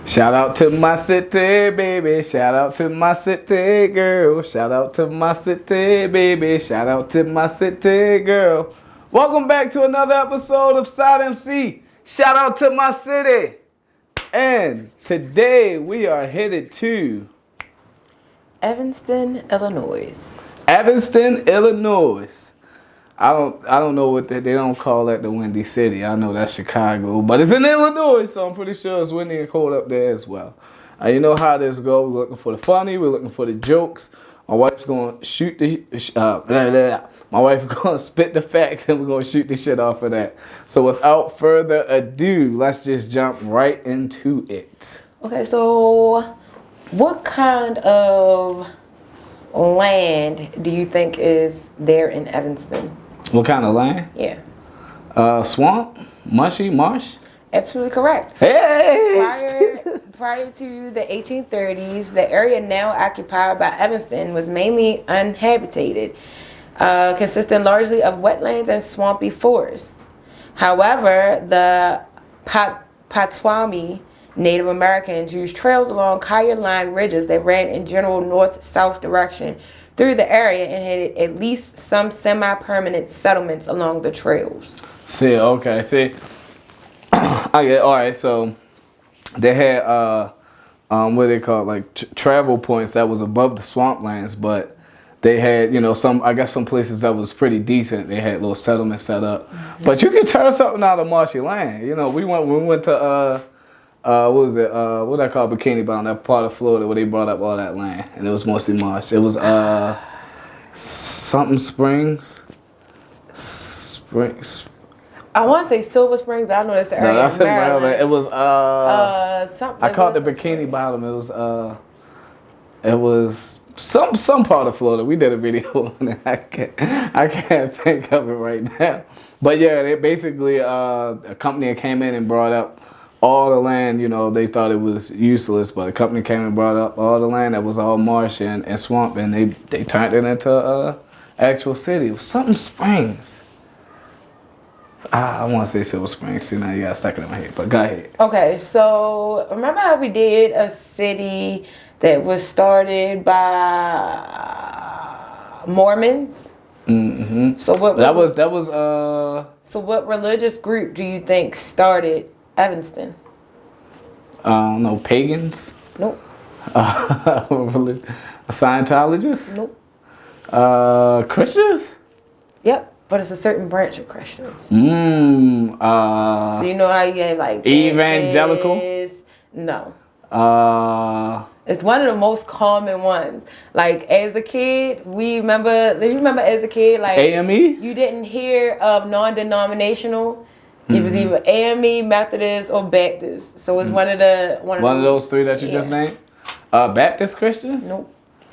Shout out to my city, baby. Shout out to my city, girl. Shout out to my city, baby. Shout out to my city, girl. Welcome back to another episode of SOTMC. Shout out to my city. And today we are headed to Evanston, Illinois. Evanston, Illinois. I don't know what they don't call that the Windy City. I know that's Chicago, but it's in Illinois, so I'm pretty sure it's windy and cold up there as well. You know how this goes. We're looking for the funny. We're looking for the jokes. My wife's gonna shoot my wife's gonna spit the facts, and we're gonna shoot the shit off of that. So without further ado, let's just jump right into it. Okay, so what kind of land do you think is there in Evanston? What kind of land? Yeah. Swamp, mushy, marsh. Absolutely correct. Hey. Prior to the 1830s, the area now occupied by Evanston was mainly uninhabited, consisting largely of wetlands and swampy forests. However, the Potawatomi Native Americans used trails along collar-lined ridges that ran in general north-south direction through the area and had at least some semi-permanent settlements along the trails. See, okay, see. Okay, all right, so they had what they call like travel points that was above the swamplands, but they had, you know, some places that was pretty decent. They had little settlements set up. Mm-hmm. But you can turn something out of marshy land. You know, we went to what was it? What I call Bikini Bottom, that part of Florida where they brought up all that land, and it was mostly marsh. It was something Springs, I want to say Silver Springs. I know that's the area. No, that's in Maryland. It was something. I called it Bikini Bottom. It was some part of Florida. We did a video on it. I can't think of it right now. But yeah, they basically a company came in and brought up all the land. You know, they thought it was useless, but a company came and brought up all the land that was all marsh and swamp, and they turned it into actual city. It was something Springs. I want to say Silver Springs. See, now you got stuck in my head, but go ahead. Okay, so remember how we did a city that was started by Mormons? Mm-hmm. So what? That was. So what religious group do you think started Evanston? No, pagans. Nope. Scientologists. Nope. Christians. Yep. But it's a certain branch of Christians. So you know how you get like evangelical? No. It's one of the most common ones. Like as a kid, you remember as a kid, like AME? You didn't hear of non-denominational. It was either AME, Methodist, or Baptist. So it's one of those three that you just named. Baptist Christians? Nope.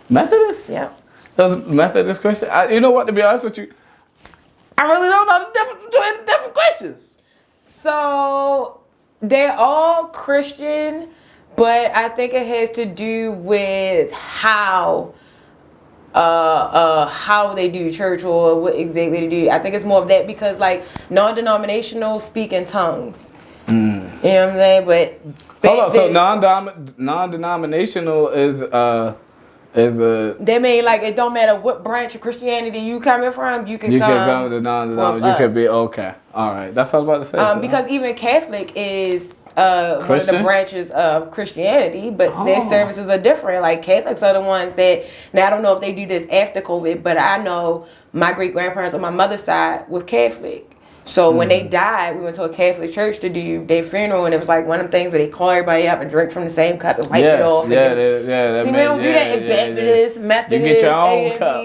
Methodist? Yeah. Those Methodist Christians. You know what? To be honest with you, I really don't know the difference between different Christians. So they're all Christian, but I think it has to do with how they do church or what exactly they do. I think it's more of that because like non-denominational speak in tongues. You know what I'm saying? But hold on. So non-denominational is they mean like it don't matter what branch of Christianity you coming from, you can come to non-denominational. You could be okay. All right, that's what I was about to say. Because even Catholic is one of the branches of Christianity, but their services are different. Like Catholics are the ones that now I don't know if they do this after COVID, but I know my great grandparents on my mother's side were Catholic. So when they died, we went to a Catholic church to do their funeral, and it was like one of them things where they call everybody up and drink from the same cup and wipe it off. See, we don't do that in Baptist, Methodist, you get your own cup.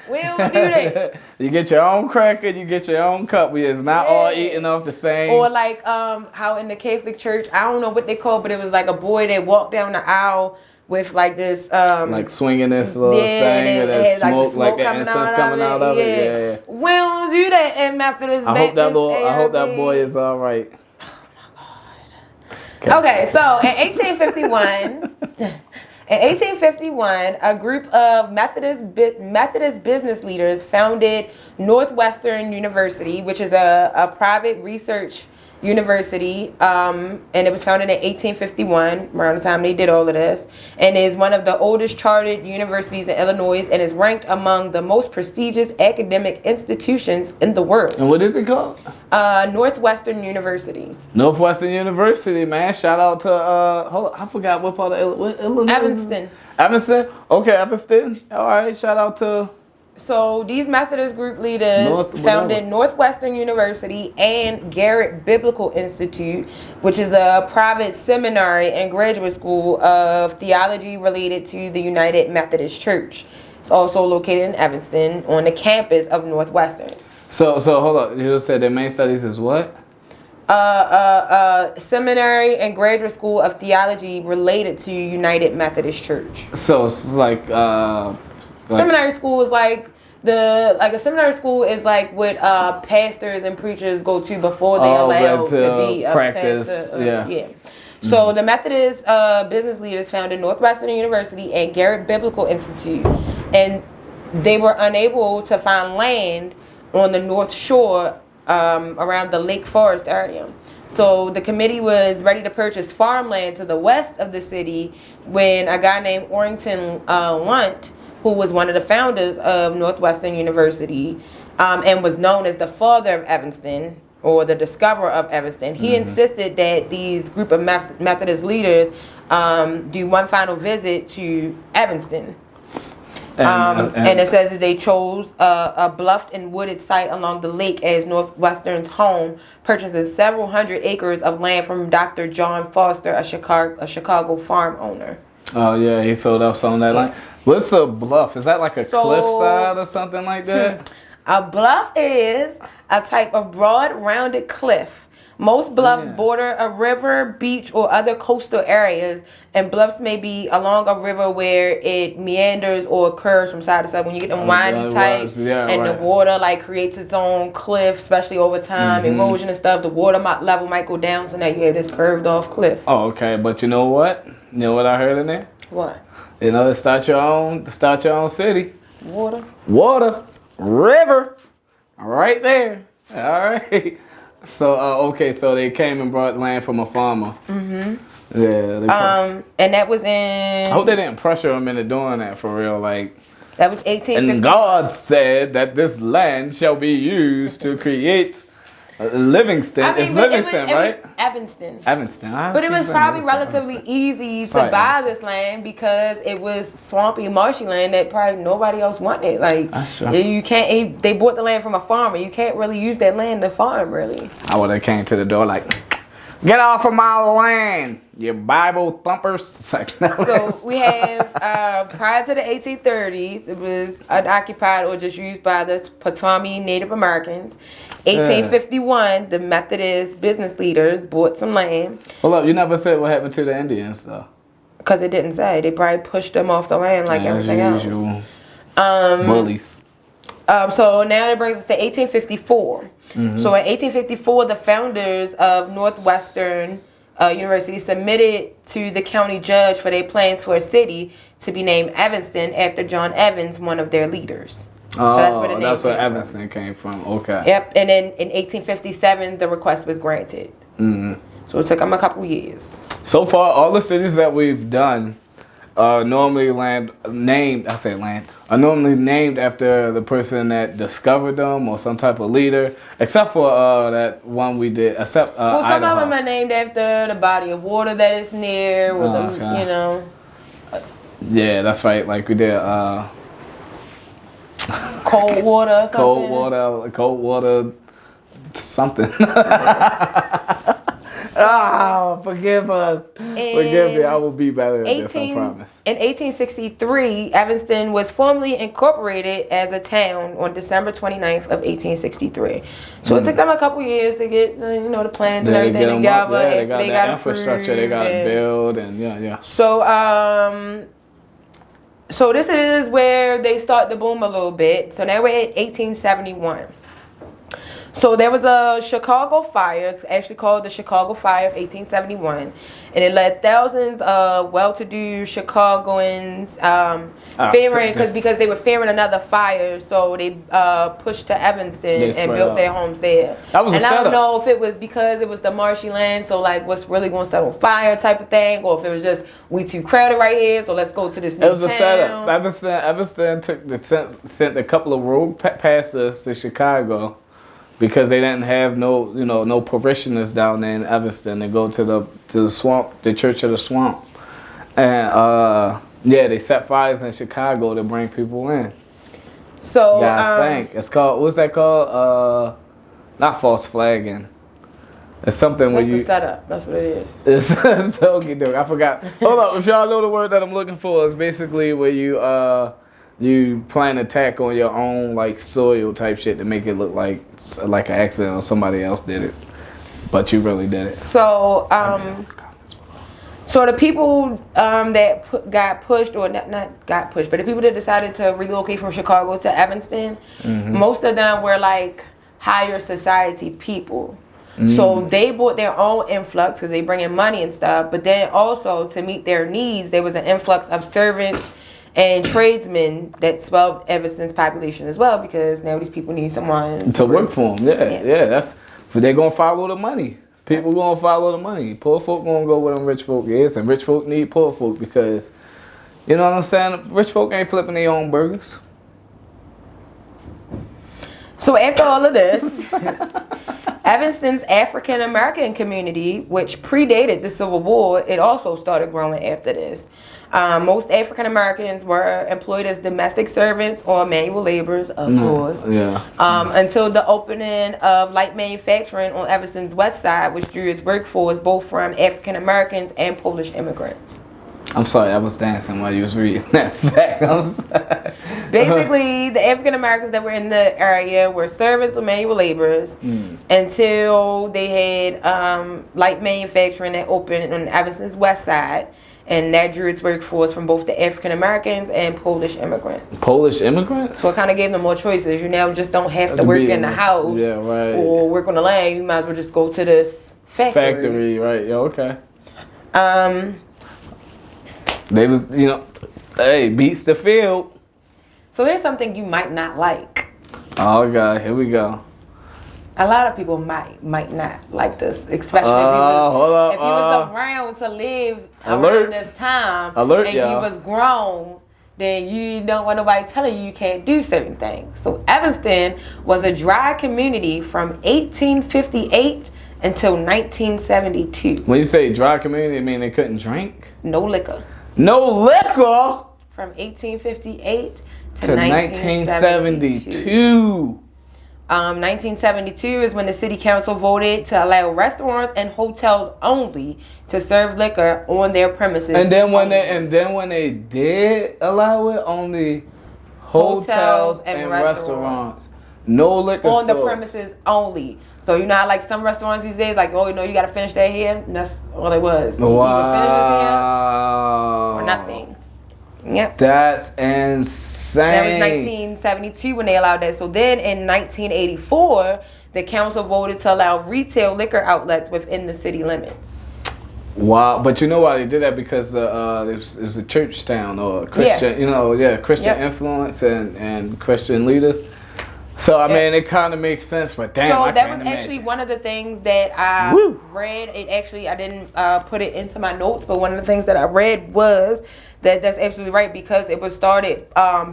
We don't do that. You get your own cracker, you get your own cup. It's not all eating off the same. Or like how in the Catholic church, I don't know what they call, but it was like a boy that walked down the aisle with like this like swinging this little thing with that smoke, like the incense coming out of it. Yeah. We don't do that in Methodist. I hope that boy is all right. Oh my God. Okay, so in 1851, a group of Methodist business leaders founded Northwestern University, which is a private research University, and it was founded in 1851, around the time they did all of this, and is one of the oldest chartered universities in Illinois and is ranked among the most prestigious academic institutions in the world. And what is it called? Northwestern University. Northwestern University, man. Shout out to, hold on, I forgot what part of Illinois. Evanston. Evanston? Okay, Evanston. All right, shout out to... So these Methodist group leaders founded Northwestern University and Garrett Biblical Institute, which is a private seminary and graduate school of theology related to the United Methodist Church. It's also located in Evanston on the campus of Northwestern. So hold on. You said their main studies is what? Seminary and graduate school of theology related to United Methodist Church. So it's like seminary school is like a seminary school is like what pastors and preachers go to before they allowed to be a practice. pastor. Yeah. So the Methodist business leaders founded Northwestern University and Garrett Biblical Institute, and they were unable to find land on the North Shore around the Lake Forest area. So the committee was ready to purchase farmland to the west of the city when a guy named Orrington Lunt, who was one of the founders of Northwestern University and was known as the father of Evanston, or the discoverer of Evanston, he insisted that these group of Methodist leaders do one final visit to Evanston. And it says that they chose a bluffed and wooded site along the lake as Northwestern's home, purchasing several hundred acres of land from Dr. John Foster, a Chicago farm owner. Oh yeah, he sold off some of that land. What's a bluff? Is that like a cliffside or something like that? A bluff is a type of broad, rounded cliff. Most bluffs border a river, beach, or other coastal areas, and bluffs may be along a river where it meanders or curves from side to side. When you get them windy types, the water like creates its own cliff, especially over time, erosion and stuff. The water level might go down, so now you have this curved off cliff. Oh, okay. But you know what? You know what I heard in there? What? You know, to start your own city. Water. River. Right there. All right. So, okay, so they came and brought land from a farmer. Yeah. And that was in... I hope they didn't pressure them into doing that for real. Like, that was 1850. And God said that this land shall be used to create Livingston. It's Livingston, right? Evanston. Evanston. But it was probably relatively easy to buy this land because it was swampy, marshy land that probably nobody else wanted. Like, you can't. They bought the land from a farmer. You can't really use that land to farm, really. I would have came to the door like, get off of my land, you Bible thumpers. It's like, no. So we have prior to the 1830s, it was unoccupied or just used by the Potawatomi Native Americans. 1851, the Methodist business leaders bought some land. Hold up, you never said what happened to the Indians though. Because it didn't say. They probably pushed them off the land like everything else. Bullies. So now it brings us to 1854. So in 1854, the founders of Northwestern University submitted to the county judge for their plans for a city to be named Evanston after John Evans, one of their leaders. Oh, so that's where Evanston came from. Okay. Yep. And then in 1857, the request was granted. So it took them a couple years. So far, all the cities that we've done are normally named after the person that discovered them or some type of leader, except for that one we did. Some of them are named after the body of water that is near, or you know. Yeah, that's right. Like we did. Cold water or something. Cold water, something. Forgive us. Forgive me. I will be better at this, I promise. In 1863, Evanston was formally incorporated as a town on December 29th of 1863. So it took them a couple years to get, the plans and everything together. They got the infrastructure they got to build, and So this is where they start to boom a little bit. So now we're at 1871. So there was a Chicago fire. It's actually called the Chicago Fire of 1871, and it led thousands of well-to-do Chicagoans fearing because they were fearing another fire. So they pushed to Evanston and built their homes there. That was I don't know if it was because it was the marshy land, so like what's really going to set on fire type of thing, or if it was just we too crowded right here, so let's go to this new town. It was a setup. Evanston sent a couple of rogue pastors to Chicago. Because they didn't have no parishioners down there in Evanston, they go to the swamp, the Church of the Swamp, and they set fires in Chicago to bring people in. So I think it's called, what's that called? Not false flagging. It's something where you. That's the setup. That's what it is. It's okey doke. I forgot. Hold up, if y'all know the word that I'm looking for, it's basically where you plan an attack on your own like soil type shit to make it look like an accident or somebody else did it, but you really did it. So so the people that got pushed, or not got pushed, but the people that decided to relocate from Chicago to Evanston, most of them were like higher society people. So they bought their own influx because they bring in money and stuff, but then also to meet their needs, there was an influx of servants and tradesmen that swelled Evanston's population as well, because now these people need someone to work for them. Yeah, that's they're gonna follow the money. People gonna follow the money. Poor folk gonna go where them rich folk is, and rich folk need poor folk because, you know what I'm saying? Rich folk ain't flipping their own burgers. So after all of this, Evanston's African American community, which predated the Civil War, it also started growing after this. Most African Americans were employed as domestic servants or manual laborers, of course. Until the opening of light manufacturing on Evanston's west side, which drew its workforce both from African Americans and Polish immigrants. I'm sorry, I was dancing while you was reading that fact. I'm sorry. Basically, the African Americans that were in the area were servants or manual laborers until they had light manufacturing that opened on Evanston's west side. And that drew its workforce from both the African Americans and Polish immigrants. Polish immigrants? So it kind of gave them more choices. You now just don't have to work in the house or work on the land. You might as well just go to this factory. Right. Yeah, okay. They was, hey, beats the field. So here's something you might not like. Oh, God, here we go. A lot of people might not like this, especially if you was around to live around this time and you was grown, then you don't want nobody telling you can't do certain things. So Evanston was a dry community from 1858 until 1972. When you say dry community, I mean they couldn't drink? No liquor. No liquor? From 1858 to 1972. 1972 is when the city council voted to allow restaurants and hotels only to serve liquor on their premises. And then when they did allow it, only hotels and restaurants. No liquor on store. The premises only. So you know how like some restaurants these days, like, oh, you gotta finish that here? And that's all it was. Wow. You either finish this here or nothing. Yep. That's insane. That was 1972 when they allowed that. So then in 1984, the council voted to allow retail liquor outlets within the city limits. Wow. But you know why they did that? Because it's a church town or Christian, Christian influence and Christian leaders. So, I mean, it kind of makes sense, but damn, so that was actually one of the things that I read. I didn't put it into my notes, but one of the things that I read was that's absolutely right, because it was started,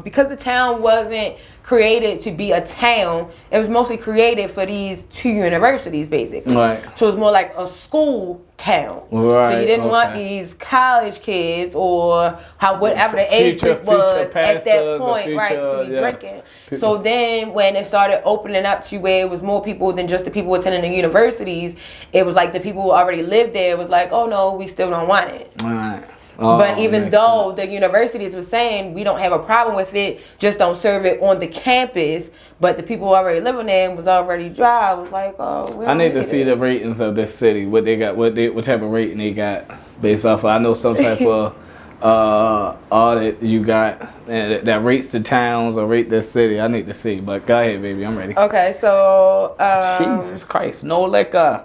because the town wasn't created to be a town. It was mostly created for these two universities, basically. Right. So it was more like a school town. Right. So you didn't want these college kids or whatever the age group was at that point, to be drinking. So then when it started opening up to where it was more people than just the people attending the universities, it was like the people who already lived there was like, oh no, we still don't want it. Right. But even though the universities were saying we don't have a problem with it, just don't serve it on the campus, but the people who already living there was already dry. I was like, oh, I need to see the ratings of this city. What they got? What type of rating they got based off of? I know some type of all that you got that rates the towns or rate the city. I need to see, but go ahead, baby. I'm ready. Okay, so Jesus Christ, no liquor,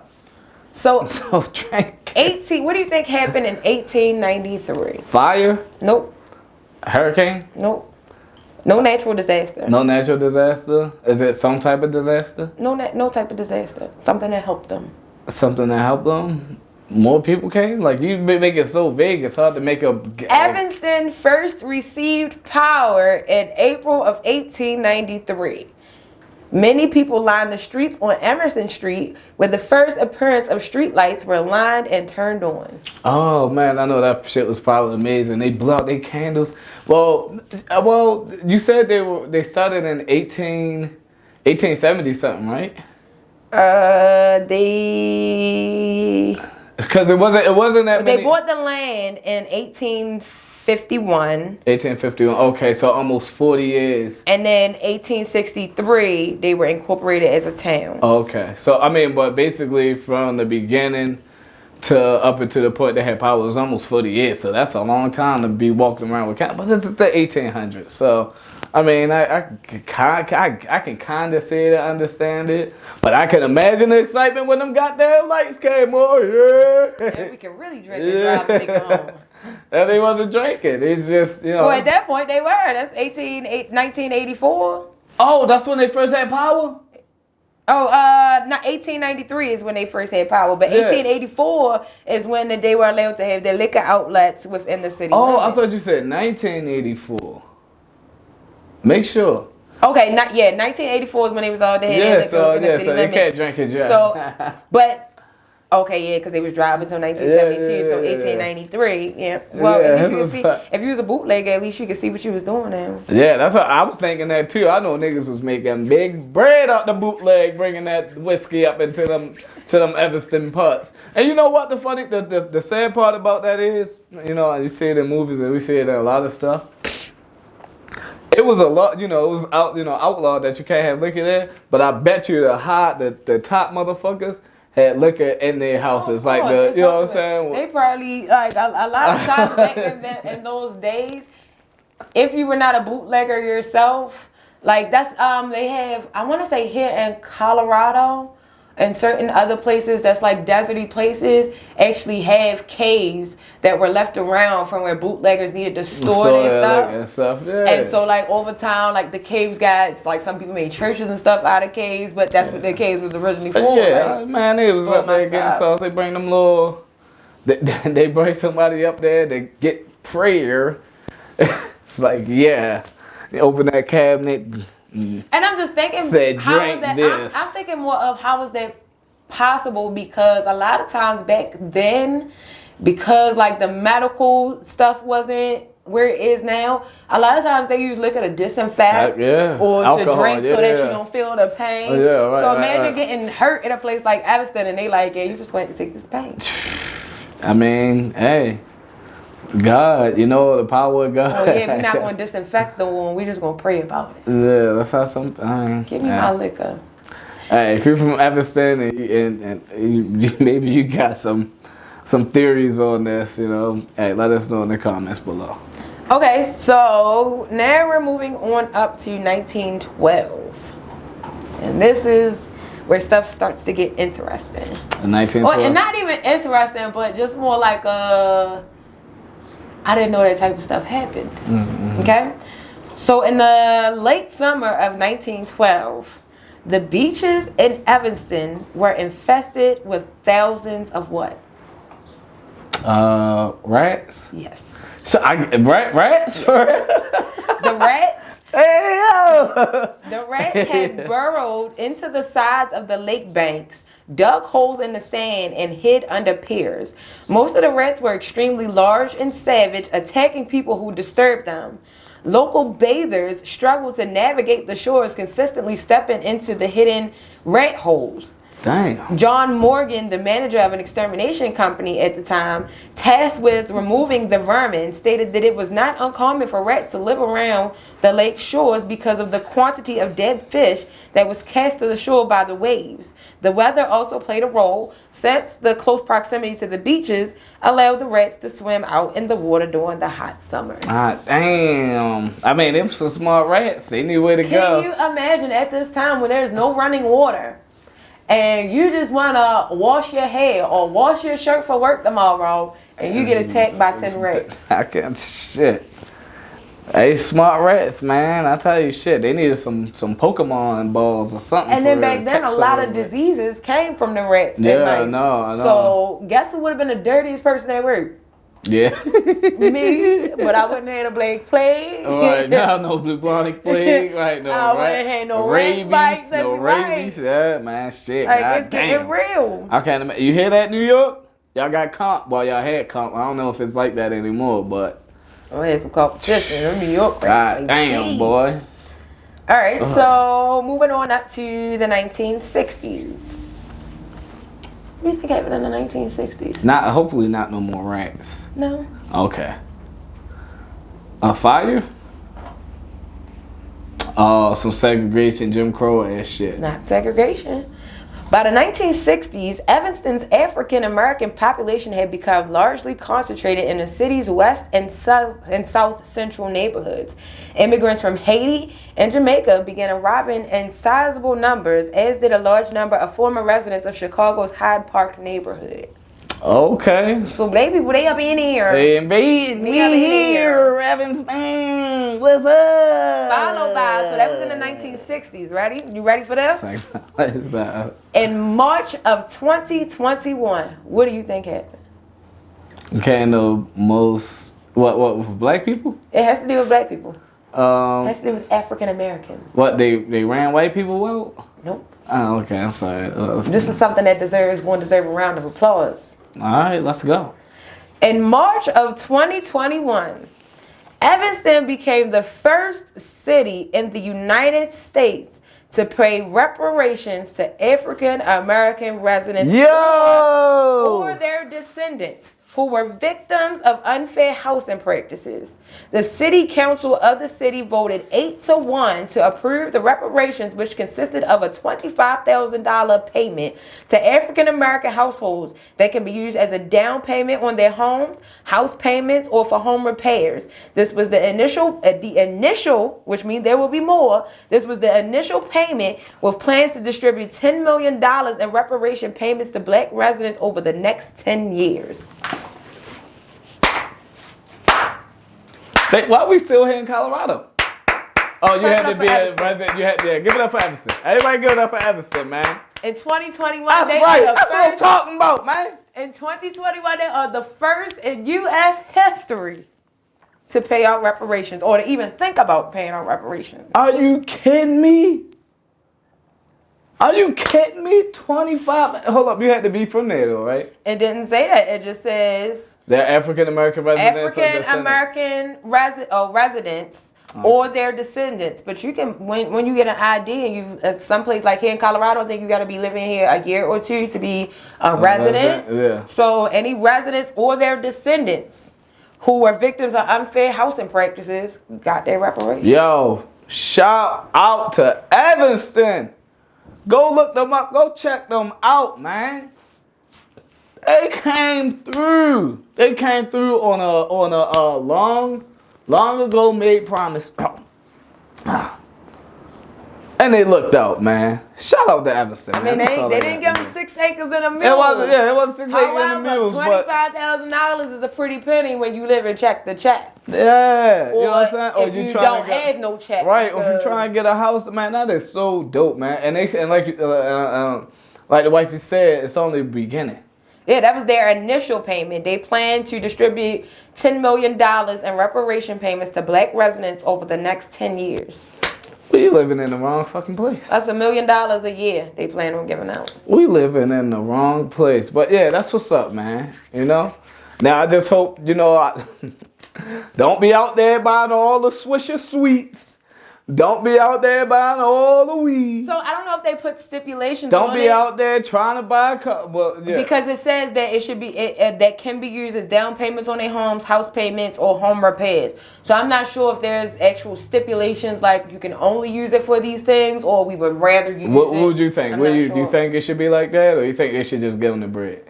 so no drink. 18. What do you think happened in 1893? Fire, Nope. hurricane, Nope. No natural disaster. no natural disaster. Is it some type of disaster? No type of disaster. Something that helped them. Something that helped them. More people came. Like you make it so vague, it's hard to make a. Evanston first received power in April of 1893. Many people lined the streets on Emerson Street, where the first appearance of streetlights were lined and turned on. Oh man, I know that shit was probably amazing. They blew out their candles. Well, you said they started in 1870 something, right? Because it wasn't that many. They bought the land in 1851. 1851. Okay, so almost 40 years. And then 1863, they were incorporated as a town. Okay, so I mean, but basically from the beginning to up until the point they had power, it was almost 40 years. So that's a long time to be walking around with candles. But it's the 1800s. So I mean, I can kind of see it and understand it, but I can imagine the excitement when them goddamn lights came on. Yeah, we can really drink and drive and take home. And they wasn't drinking. It's just, you know. Well, at that point they were. That's 1984. Oh, that's when they first had power? Oh, not 1893 is when they first had power, but Yeah. 1884 is when they were allowed to have their liquor outlets within the city. Oh, I limits. thought you said 1984. Make sure. Okay, 1984 is when they was all there. Yeah, so you can't drink it yet. So, but okay, yeah, because they was driving until 1972, Yeah, so yeah. 1893. Yeah. Well, Yeah, at least you it can see was- if you was a bootlegger, at least you could see what you was doing now. Yeah, that's what I was thinking that too. I know niggas was making big bread out the bootleg, bringing that whiskey up into them Evanston parts. And you know what the sad part about that is? You know, you see it in movies and we see it in a lot of stuff. It was a lot, you know, it was outlawed that you can't have liquor there. But I bet you the top motherfuckers had liquor in their houses, Of course, you know what I'm saying? They probably like a lot of times back in those days, if you were not a bootlegger yourself, like that's they have, I want to say here in Colorado and certain other places that's like deserty places actually have caves that were left around from where bootleggers needed to store their stuff. Yeah. And so like over time, like the caves got, like some people made churches and stuff out of caves, but that's what the caves was originally for. Yeah, right? man, they was Store up my there getting stuff. sauce. They bring them little, they bring somebody up there to get prayer. It's like, yeah, they open that cabinet. And I'm just thinking, Said, how "Drink is that? this." I'm thinking more of how is that possible, because a lot of times back then, because like the medical stuff wasn't where it is now, a lot of times they use liquor to disinfect or Alcohol, to drink so that yeah. you don't feel the pain. Yeah, right, so right, imagine right. getting hurt in a place like Evanston and they like, yeah, you just going to take this pain. I mean, hey, God, you know the power of God. Oh yeah, we're not going to disinfect the wound. We're just going to pray about it. Yeah, that's how some. I mean, Give me my liquor. Hey, if you're from Evanston and maybe you got some theories on this, you know, hey, let us know in the comments below. Okay, so now we're moving on up to 1912. And this is where stuff starts to get interesting. 1912. Well, and not even interesting, but just more like I didn't know that type of stuff happened. Mm-hmm. Okay? So in the late summer of 1912, the beaches in Evanston were infested with thousands of what? Rats. Yes. So rats. The rats. Hey yo. The rats had burrowed into the sides of the lake banks, dug holes in the sand, and hid under piers. Most of the rats were extremely large and savage, attacking people who disturbed them. Local bathers struggled to navigate the shores, consistently stepping into the hidden rat holes. Damn. John Morgan, the manager of an extermination company at the time, tasked with removing the vermin, stated that it was not uncommon for rats to live around the lake shores because of the quantity of dead fish that was cast to the shore by the waves. The weather also played a role, since the close proximity to the beaches allowed the rats to swim out in the water during the hot summers. Ah, damn. I mean, them some smart rats. They knew where to go. Can you imagine at this time when there's no running water and you just want to wash your hair or wash your shirt for work tomorrow and you get attacked by 10 rats? I can't. Shit. Hey, smart rats, man. I tell you, shit. They needed some Pokemon balls or something. And then back then, a lot of diseases came from the rats. Yeah, I know. So, guess who would have been the dirtiest person at work? Yeah. Me, but I wouldn't have had a black plague. Right, no blue blonic plague. Right, no. I wouldn't have had no rabies. Bites, no rabies. Right. Yeah, man, shit. Like, God it's getting real. I can't imagine. You hear that, New York? Y'all got comp. Well, y'all had comp. I don't know if it's like that anymore, but. I had some competition in New York. God damn, boy. All right, so moving on up to the 1960s. What do you think happened in the 1960s? Hopefully not no more rats. No. Okay. A fire? Some segregation, Jim Crow ass shit. Not segregation. By the 1960s, Evanston's African American population had become largely concentrated in the city's west and south central neighborhoods. Immigrants from Haiti and Jamaica began arriving in sizable numbers, as did a large number of former residents of Chicago's Hyde Park neighborhood. Okay. So black people, they up in here. They invade me here, Evanston. What's up? Followed by, so that was in the 1960s. Ready? You ready for this? What is that? In March of 2021, what do you think happened? Okay, the most what with black people? It has to do with black people. It It has to do with African Americans. What they ran white people out? Nope. Oh, okay. I'm sorry. This is something that deserves a round of applause. All right, let's go. In March of 2021, Evanston became the first city in the United States to pay reparations to African American residents or their descendants who were victims of unfair housing practices. The city council of the city voted 8-1 to approve the reparations, which consisted of a $25,000 payment to African American households that can be used as a down payment on their homes, house payments, or for home repairs. This was the initial, which means there will be more. This was the initial payment with plans to distribute $10 million in reparation payments to black residents over the next 10 years. Why are we still here in Colorado? Oh, you had to be a resident. You had to give it up for Evanston. Everybody give it up for Evanston, man. In 2021, that's right. That's what I'm talking about, man. In 2021, they are the first in U.S. history to pay out reparations, or to even think about paying out reparations. Are you kidding me? Are you kidding me? 25. Hold up, you had to be from there, though, right? It didn't say that. It just says they're African American residents. African American residents or their descendants. But you can, when you get an ID and you someplace like here in Colorado, I think you got to be living here a year or two to be a resident. Yeah. So any residents or their descendants who were victims of unfair housing practices got their reparations. Yo, shout out to Evanston. Go look them up. Go check them out, man. They came through. They came through on a long ago made promise. And they looked out, man. Shout out to Evanston. I mean, they didn't give them 6 acres and a mule. It wasn't 6 acres and a mule. $25,000 is a pretty penny when you live and check the check. Yeah, you know what I'm saying? Or if you don't have no check. Right, or if you try and get a house, man, that is so dope, man. And they and like the wifey said, it's only the beginning. Yeah, that was their initial payment. They plan to distribute $10 million in reparation payments to black residents over the next 10 years. We living in the wrong fucking place. That's $1 million a year they plan on giving out. We living in the wrong place. But yeah, that's what's up, man. You know? Now I just hope, don't be out there buying all the Swisher sweets. Don't be out there buying all the weed. So I don't know if they put stipulations Don't on be it. out there trying to buy a car. Well, yeah. Because it says that it should be that can be used as down payments on their homes, house payments, or home repairs. So I'm not sure if there's actual stipulations like you can only use it for these things, or we would rather you use it. What would you think? I'm Do not you sure. think it should be like that, or you think they should just give them the bread?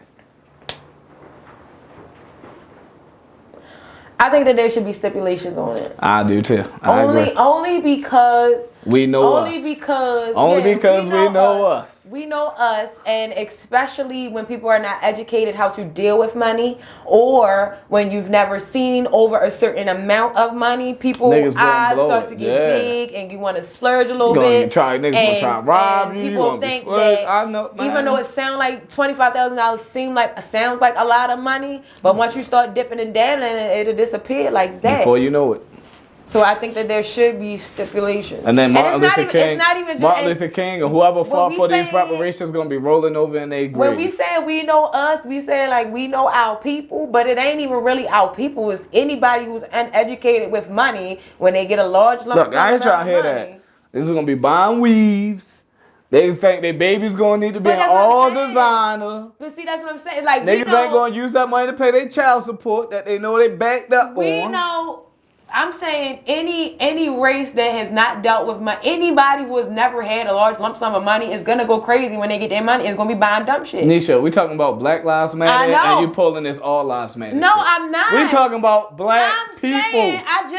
I think that there should be stipulations on it. I do too. I agree. Only because we know only us. because Only because we know us. We know us, and especially when people are not educated how to deal with money, or when you've never seen over a certain amount of money, people's eyes start to get big, and you want to splurge a little bit. Niggas gonna try to rob you. People think that I know, even though it sounds like $25,000 sounds like a lot of money, but once you start dipping and dabbling, it'll disappear like that. Before you know it. So I think that there should be stipulations. And then Martin Luther King or whoever fought for these reparations gonna be rolling over in their grave. When we say we know us, we say like we know our people, but it ain't even really our people. It's anybody who's uneducated with money when they get a large lump sum. Look, I ain't trying to hear that. This is gonna be buying weaves. They think their baby's gonna need to be all designer. But see, that's what I'm saying. Like niggas ain't gonna use that money to pay their child support that they know they backed up on. We know. I'm saying any race that has not dealt with money, anybody who has never had a large lump sum of money is gonna go crazy when they get their money. It's gonna be buying dumb shit. Nisha, we talking about Black Lives Matter, and you pulling this All Lives Matter. No, shit. I'm not. We talking about black people. Saying, I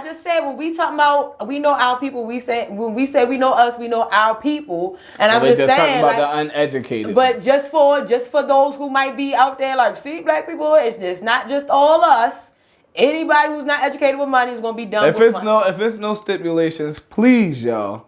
just said when we talking about we know our people, we say when we say we know us, we know our people, and I'm just saying talking about the uneducated. But just for those who might be out there like, see, black people, it's not just all us. Anybody who's not educated with money is gonna be dumb. If it's no stipulations, please y'all,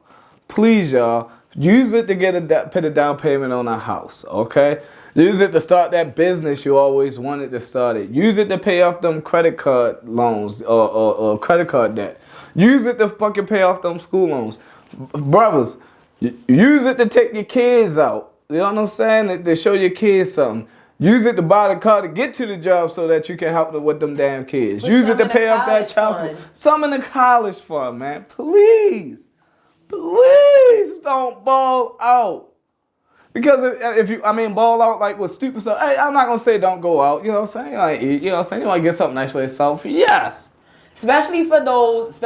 use it to put a down payment on a house, okay? Use it to start that business you always wanted to start it. Use it to pay off them credit card loans or credit card debt. Use it to fucking pay off them school loans, brothers. Use it to take your kids out. You know what I'm saying? To show your kids something. Use it to buy the car to get to the job so that you can help them with them damn kids. Use it to pay off that child support. Some in the college fund, man. Please don't ball out. Because if you ball out like with stupid stuff. Hey, I'm not gonna say don't go out. You know what I'm saying? Like, you know what I'm saying? You want to get something nice for yourself? Yes. Especially for those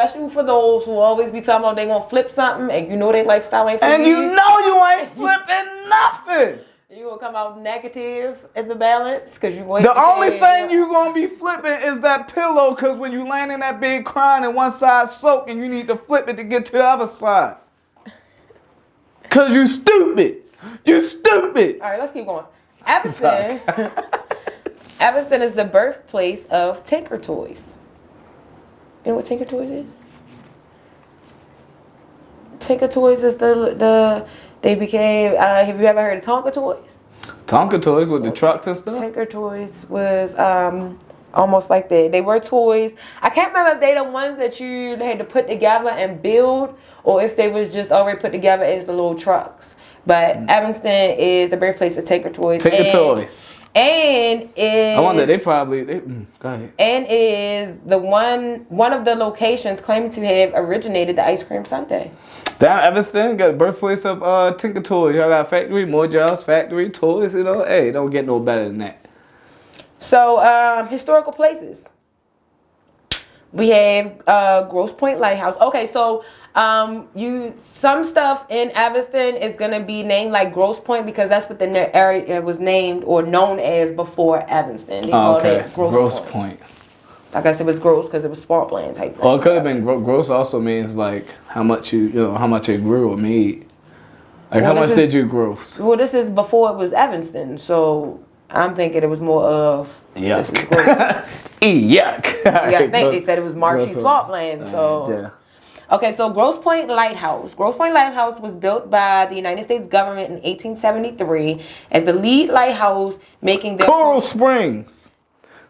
who always be talking about they gonna flip something and you know their lifestyle ain't flipping. And you know you ain't flipping nothing. You gonna come out negative in the balance because you The only thing you gonna be flipping is that pillow, because when you land in that bed crying and one side soaking, you need to flip it to get to the other side. Cause you stupid. You stupid. All right, let's keep going. Evanston. Evanston is the birthplace of Tinker Toys. You know what Tinker Toys is? Tinker Toys is they became, have you ever heard of Tonka Toys? Tonka Toys with the trucks and stuff? Tinker Toys was almost like that. They were toys. I can't remember if they the ones that you had to put together and build, or if they was just already put together as the little trucks. But Evanston is the birthplace of Tinker Toys. Tinker Toys. And is... I wonder, go ahead. And is the one of the locations claiming to have originated the ice cream sundae. Down Evanston got the birthplace of Tinker Toys. Y'all got factory, more jobs, factory, toys, you know. Hey, don't get no better than that. So, historical places. We have Grosse Pointe Lighthouse. Okay, so some stuff in Evanston is gonna be named like Grosse Pointe because that's what the area was named or known as before Evanston. They called it Grosse Pointe. Like I said, it was gross because it was swampland type. Well, it could have been gross. Also means like how much how much it grew or made. Like how much did you gross? Well, this is before it was Evanston, so I'm thinking it was more of yuck. This is gross. Yuck. Yeah, I think they said it was marshy swampland. So yeah. Okay, so Grosse Pointe Lighthouse. Grosse Pointe Lighthouse was built by the United States government in 1873 as the lead lighthouse, making their Coral Springs.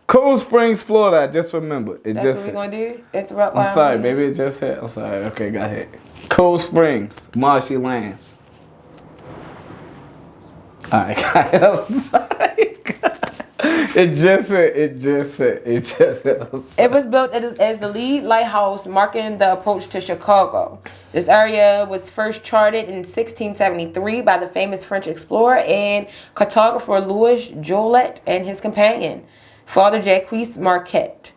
Coral Springs, Florida. I just remember. That's what we're going to do? Interrupt. I'm sorry, baby. It just hit. I'm sorry. Okay, go ahead. Coral Springs, marshy lands. All right, I'm sorry. It was built as the lead lighthouse marking the approach to Chicago. This area was first charted in 1673 by the famous French explorer and cartographer Louis Joliet and his companion, Father Jacques Marquette.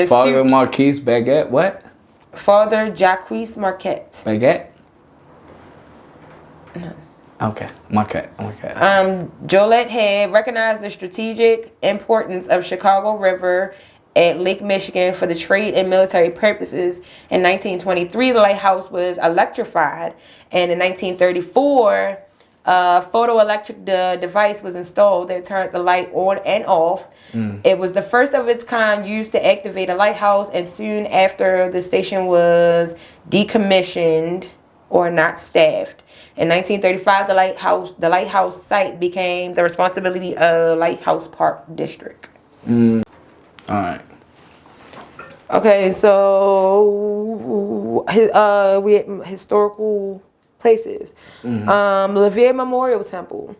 Father Marquis Baguette, what? Father Jacques Marquette. Baguette? No. Okay, Marquette. Joliet had recognized the strategic importance of Chicago River at Lake Michigan for the trade and military purposes. In 1923, the lighthouse was electrified, and in 1934, a photoelectric device was installed that turned the light on and off. It was the first of its kind used to activate a lighthouse, and soon after, the station was decommissioned or not staffed. In 1935, the lighthouse site became the responsibility of Lighthouse Park District. All right. Okay, so we had historical places. LeVere Memorial Temple.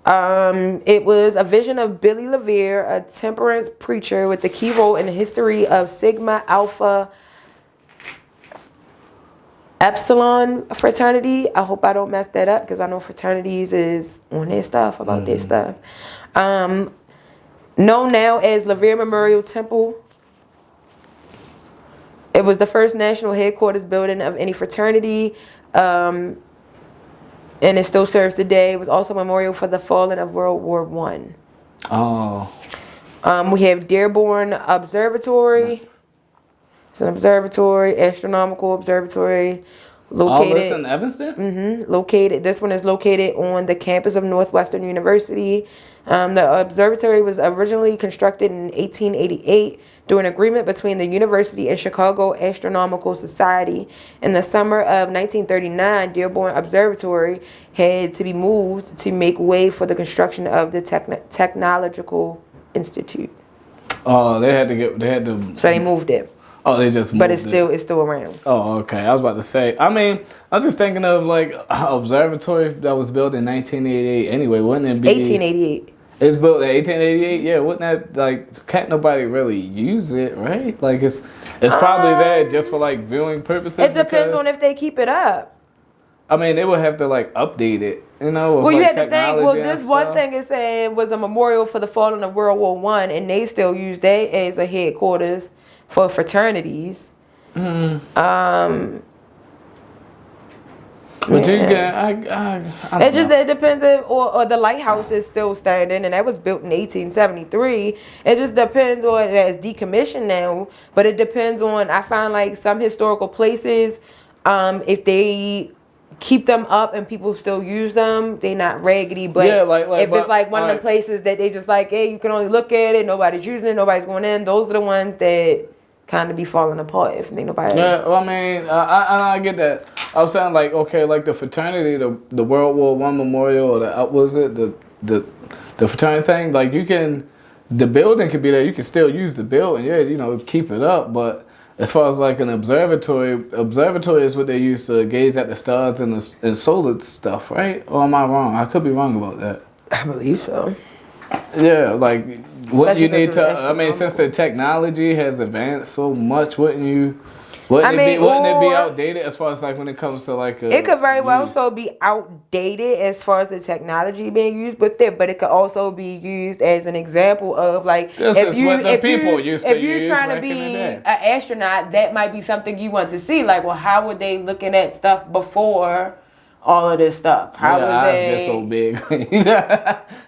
It was a vision of Billy LeVere, a temperance preacher with a key role in the history of Sigma Alpha Epsilon fraternity. I hope I don't mess that up because I know fraternities is on their stuff about their stuff. Known now as LeVere Memorial Temple. It was the first national headquarters building of any fraternity, and it still serves today. It was also a memorial for the fallen of World War I. Oh. We have Dearborn Observatory. It's an observatory, astronomical observatory, located. Oh, it's in Evanston? Located. This one is located on the campus of Northwestern University. The observatory was originally constructed in 1888 through an agreement between the university and Chicago Astronomical Society. In the summer of 1939, Dearborn Observatory had to be moved to make way for the construction of the Technological Institute. Oh, they had to. So they moved it. Oh, they just moved but it's still around. Oh, okay. I was about to say. I mean, I was just thinking of like an observatory that was built in 1988. Anyway, wouldn't it be 1888? It's built in 1888. Yeah, wouldn't that like can't nobody really use it, right? Like it's probably there just for like viewing purposes. It depends on if they keep it up. I mean, they would have to like update it, you know. Well, you had to think. Well, this one thing is saying was a memorial for the fallen of World War I, and they still use that as a headquarters for fraternities. But you get, it depends if, or the lighthouse is still standing, and that was built in 1873. It just depends on it's decommissioned now, but it depends on. I find like some historical places, if they keep them up and people still use them, they not raggedy. But yeah, if it's like one of the places that they just like, hey, you can only look at it, nobody's using it, nobody's going in. Those are the ones that kind of be falling apart if nobody. Yeah, well, I mean, I get that. I was saying like, okay, like the fraternity, the World War I memorial, or the fraternity thing. Like you can, the building could be there. You can still use the building. Yeah, you know, keep it up. But as far as like an observatory is what they use to gaze at the stars and the solar stuff, right? Or am I wrong? I could be wrong about that. I believe so. Yeah, like what you need to. I mean, since the technology has advanced so much, wouldn't it be outdated as far as like when it comes to like it could very well so be outdated as far as the technology being used with it, but it could also be used as an example of like if you're trying to be an astronaut, that might be something you want to see. Like, well, how were they looking at stuff before all of this stuff? How was eyes get so big?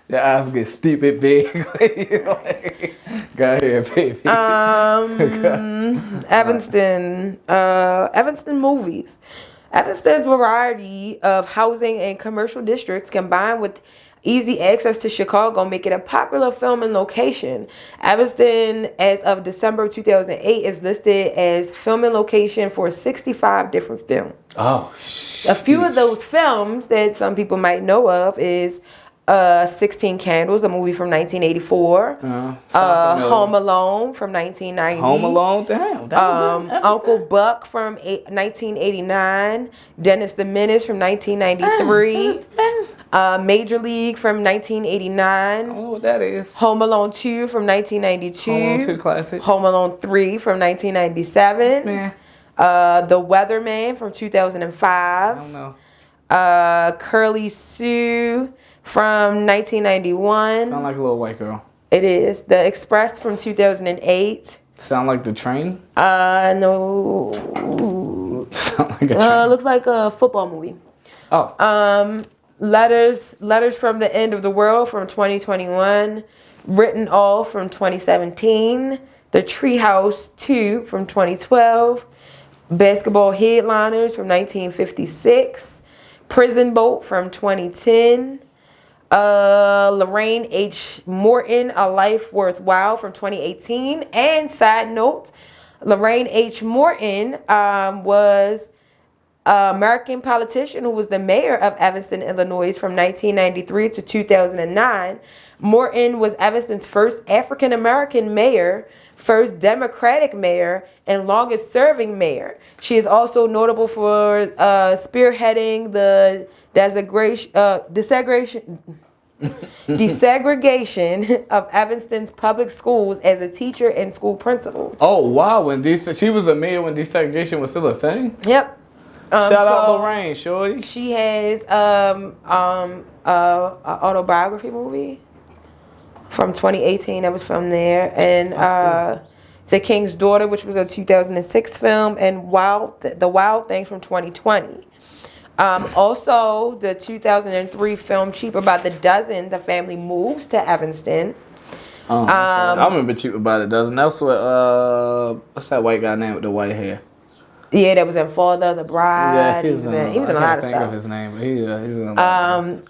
Your eyes get stupid big. Go ahead, baby. Evanston movies. Evanston's variety of housing and commercial districts combined with easy access to Chicago make it a popular filming location. Evanston, as of December 2008, is listed as filming location for 65 different films. Oh, a few of those films that some people might know of is 16 Candles, a movie from 1984. Home Alone from 1990. Home Alone, damn. Uncle Buck from 1989. Dennis the Menace from 1993. Major League from 1989. I don't know what that is. Home Alone 2 from 1992. Home Alone 2 classic. Home Alone 3 from 1997. Man. The Weatherman from 2005. I don't know. Curly Sue from 1991. Sound like a little white girl. It is. The Express from 2008. Sound like The Train? No. Sound like a train. Looks like a football movie. Oh. Letters from the End of the World from 2021. Written All from 2017. The Treehouse 2 from 2012. Basketball Headliners from 1956. Prison Boat from 2010. Lorraine H. Morton, A Life Worthwhile from 2018. And side note, Lorraine H. Morton was an American politician who was the mayor of Evanston, Illinois from 1993 to 2009. Morton was Evanston's first African-American mayor, first Democratic mayor, and longest serving mayor. She is also notable for spearheading the desegregation of Evanston's public schools as a teacher and school principal. Oh, wow. She was a mayor when desegregation was still a thing? Yep. Shout out Lorraine, shorty. She has an autobiography movie from 2018 that was from there, and The King's Daughter, which was a 2006 film, and The Wild Thing from 2020. Also, the 2003 film Cheaper by the Dozen, the family moves to Evanston. I remember Cheaper by the Dozen. That's what, what's that white guy name with the white hair? Yeah, that was in Father, The Bride. Yeah, he was in a lot of stuff. I can't think of his name, but he's in a lot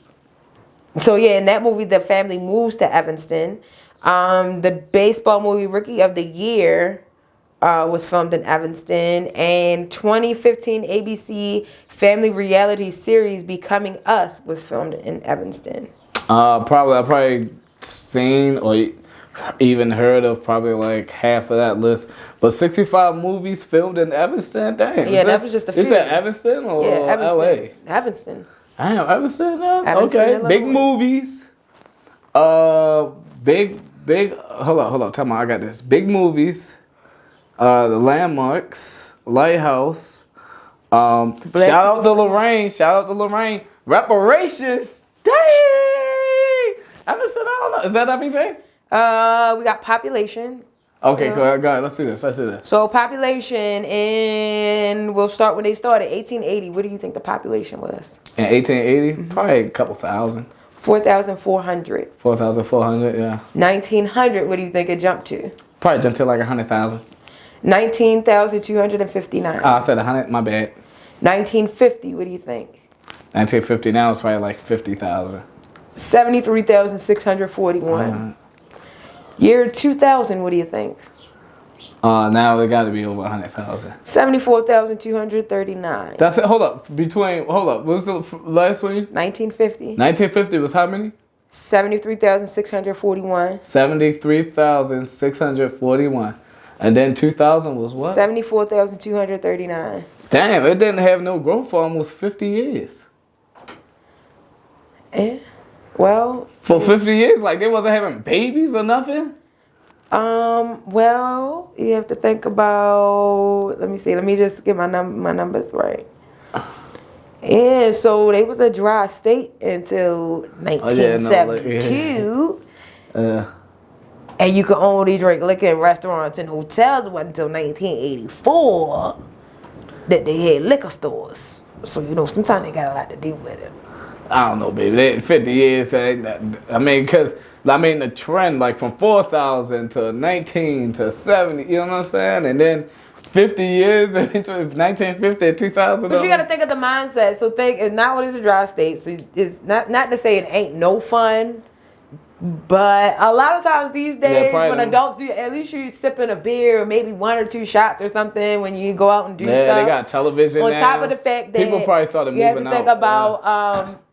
of So yeah, in that movie, the family moves to Evanston. The baseball movie Rookie of the Year was filmed in Evanston, and 2015 ABC family reality series Becoming Us was filmed in Evanston. I probably seen or even heard of probably like half of that list. But 65 movies filmed in Evanston? Dang. Yeah, that was just a few. Is that Evanston or LA? Evanston. Damn, Evanston? Evanston, Okay. Illinois. Big movies. Big hold on, tell me I got this. Big movies. The Landmarks, Lighthouse. Shout out to Lorraine. Reparations. Dang. Evanston, I don't know. Is that everything? We got Population. Okay, go ahead. Let's do this. So Population, and we'll start when they started, 1880. What do you think the population was? In 1880, probably a couple thousand. 4,400. 4,400, yeah. 1900, what do you think it jumped to? Probably jumped to like 100,000. 19,259. I said 100, my bad. 1950, what do you think? 1950, now it's probably like 50,000. 73,641. Year 2000, what do you think? Now it got to be over 100,000. 74,239. That's it. Hold up. What was the last one? 1950. 1950 was how many? 73,641. 73,641. And then 2000 was what? 74,239. Damn, it didn't have no growth for almost 50 years. Eh? Well, for 50 years, like they wasn't having babies or nothing? Well, you have to think about, let me see, let me just get my numbers right. Yeah, so they was a dry state until 1972. And you could only drink liquor in restaurants and hotels. It wasn't until 1984 that they had liquor stores. So, sometimes they got a lot to do with it. I don't know, baby. 50 years, the trend, like from 4,000 to 19 to 70, you know what I'm saying? And then 50 years, 1950 to 2000. But you got to think of the mindset. So it's not what is a dry state. So it's not to say it ain't no fun. But a lot of times these days, when adults do, at least you sipping a beer or maybe 1 or 2 shots or something when you go out and do stuff. Yeah, they got television on now. top of the fact that people probably started moving out. You have to think about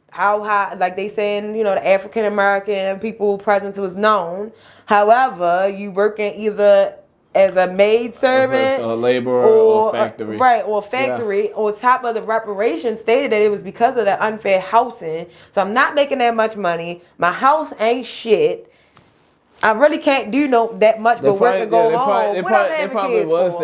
how high, like they saying, the African American people presence was known. However, you work in either as a maid servant, a laborer or factory. Right, or factory. Yeah. On top of the reparations stated that it was because of the unfair housing. So I'm not making that much money. My house ain't shit. I really can't do that much but work and go home. They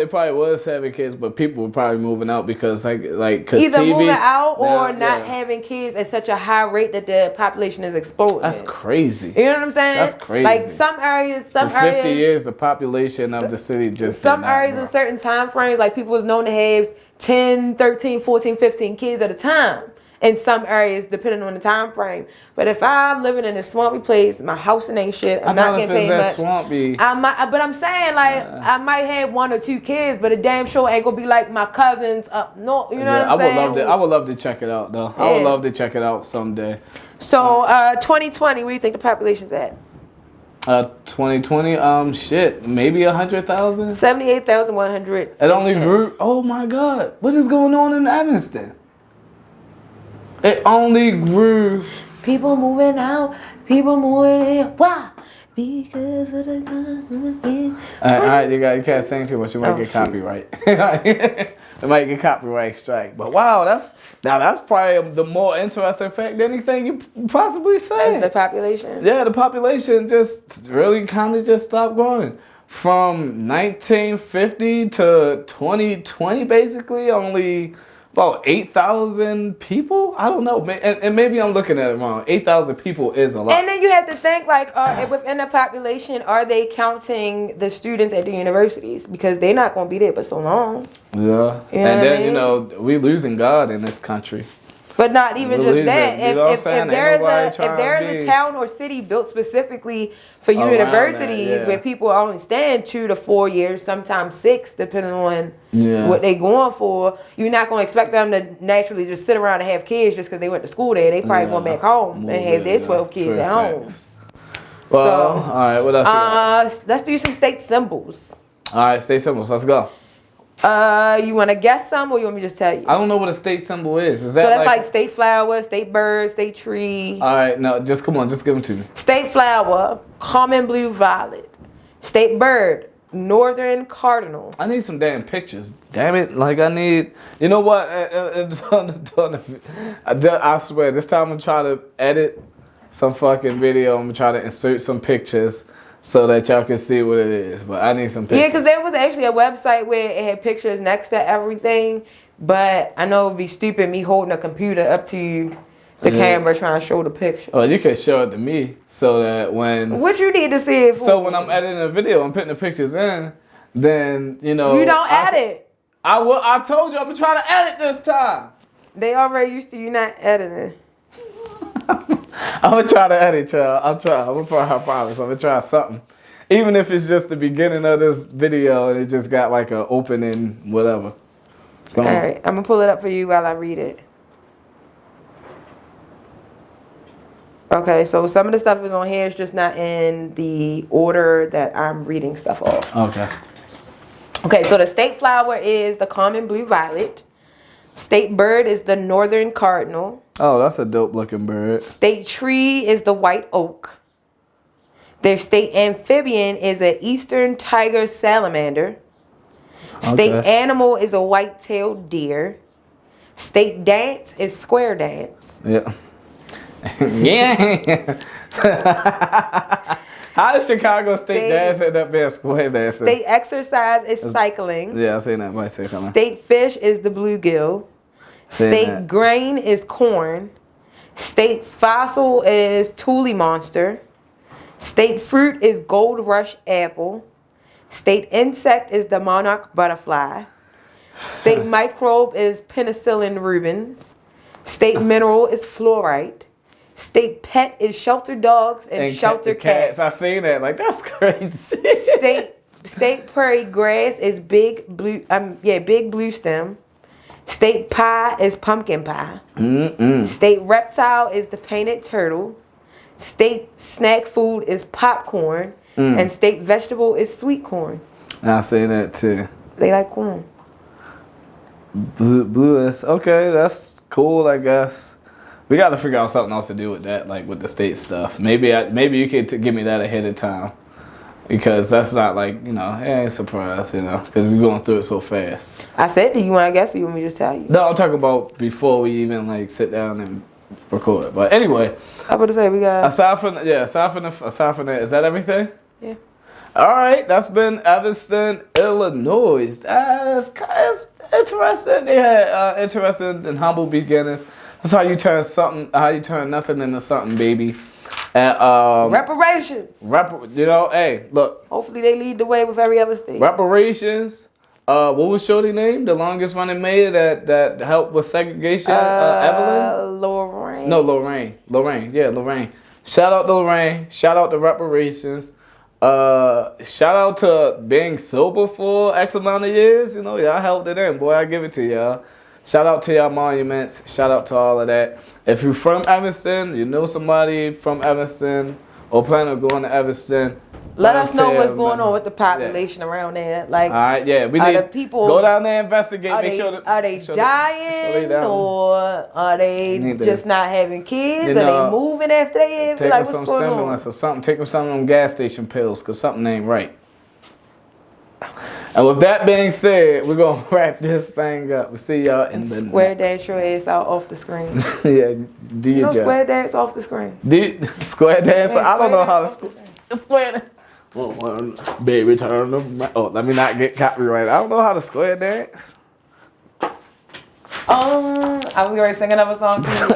probably was having kids, but people were probably moving out because cause either TVs, moving out or not having kids at such a high rate that the population is exploding. That's crazy. You know what I'm saying? That's crazy. Like some areas, For 50 years, the population of the city just some areas in certain time frames, like people was known to have 10, 13, 14, 15 kids at a time. In some areas, depending on the time frame. But if I'm living in a swampy place, my house ain't shit. I'm not getting paid much. Swampy. But I'm saying I might have 1 or 2 kids, but it damn sure ain't gonna be like my cousins up north. You know what I'm saying? I would love to check it out though. Yeah. I would love to check it out someday. So 2020, where do you think the population's at? 2020, shit, maybe 100,000. 78,100. It only grew. Oh my God, what is going on in Evanston? It only grew. People moving out, people moving in. Why? Because of the gun. All right, you can't sing too much. You might get copyright. It might get copyright strike. But wow, that's probably the more interesting fact than anything you possibly say. The population. Yeah, the population just really kind of just stopped growing. From 1950 to 2020, basically, only about 8,000 people? I don't know. And maybe I'm looking at it wrong. 8,000 people is a lot. And then you have to think, like, within the population, are they counting the students at the universities? Because they're not going to be there for so long. Yeah. You know and then, we losing God in this country. But not even just that. If there is a town or city built specifically for universities where people only stand 2 to 4 years, sometimes 6, depending on what they're going for, you're not going to expect them to naturally just sit around and have kids just because they went to school there. They probably going back home and have their 12 kids at home. Well, all right, what else? Let's do some state symbols. All right, state symbols. Let's go. You want to guess some, or you want me to just tell you? I don't know what a state symbol is. Is that so that's like state flower, state bird, state tree. All right, no, just come on, just give them to me. State flower, common blue violet. State bird, northern cardinal. I need some damn pictures. Damn it, like I need. You know what? I swear, this time I'm gonna try to edit some fucking video. I'm gonna try to insert some pictures, so that y'all can see what it is. But I need some pictures. Yeah, because there was actually a website where it had pictures next to everything. But I know it would be stupid me holding a computer up to the camera trying to show the picture. Oh, you can show it to me so that when... What you need to see it for? So when I'm editing a video, I'm putting the pictures in, then, you know... You don't edit. I told you I'm going to try to edit this time. They already used to you not editing. I'm gonna try to edit, y'all. I promise. I'm gonna try something. Even if it's just the beginning of this video and it just got like an opening, whatever. All right, I'm gonna pull it up for you while I read it. Okay, so some of the stuff is on here. It's just not in the order that I'm reading stuff off. Okay. Okay, so the state flower is the common blue violet. State bird is the northern cardinal. Oh, that's a dope looking bird. State tree is the white oak. Their state amphibian is an eastern tiger salamander. State animal is a white-tailed deer. State dance is square dance. Yeah. Yeah. How does Chicago State dance end up being square dancing? State exercise is cycling. Yeah, I seen that. Might say something. State fish is the bluegill. State grain is corn. State fossil is Thule monster. State fruit is gold rush apple. State insect is the monarch butterfly. State microbe is penicillin rubens. State mineral is fluorite. State pet is shelter dogs and shelter cats. I seen that. Like, that's crazy. State prairie grass is big blue stem. State pie is pumpkin pie. State reptile is the painted turtle. State snack food is popcorn. And state vegetable is sweet corn. I seen that too. They like corn. Blue is okay. That's cool, I guess. We got to figure out something else to do with that, like with the state stuff. Maybe you could give me that ahead of time. Because that's not like, you know, it ain't a surprise, you know, because you're going through it so fast. I said, do you want to guess or you want me to just tell you? No, I'm talking about before we even like sit down and record. But anyway, I was about to say we got. aside from that, is that everything? Yeah. All right, that's been Evanston, Illinois. That's interesting. They had interesting and humble beginnings. That's how you turn nothing into something, baby. And Reparations. you know, hey, look. Hopefully they lead the way with every other state. Reparations. What was Shorty name? The longest running mayor that helped with segregation. Evelyn. Lorraine. No, Lorraine. Yeah, Lorraine. Shout out to Lorraine. Shout out to reparations. Shout out to being sober for X amount of years. You know, y'all helped it in. Boy, I give it to y'all. Shout out to y'all monuments. Shout out to all of that. If you're from Evanston, you know somebody from Evanston, or plan on going to Evanston, let us know what's going on with the population around there. Like, all right, yeah, we need the people go down there, investigate, are make they, sure that are they dying or are they just not having kids? You know, are they moving after they have? take Like, them what's some going stimulants on? or something. Take them some of them gas station pills, cause something ain't right. And with that being said, we're gonna wrap this thing up. We'll see y'all in the Square dance your ass out off the screen. Yeah, do your job. Square dance off the screen. Square dance? I don't know how to square dance. Baby, turn them. Oh, let me not get copyrighted. I don't know how to square dance. I was going to sing another song to you.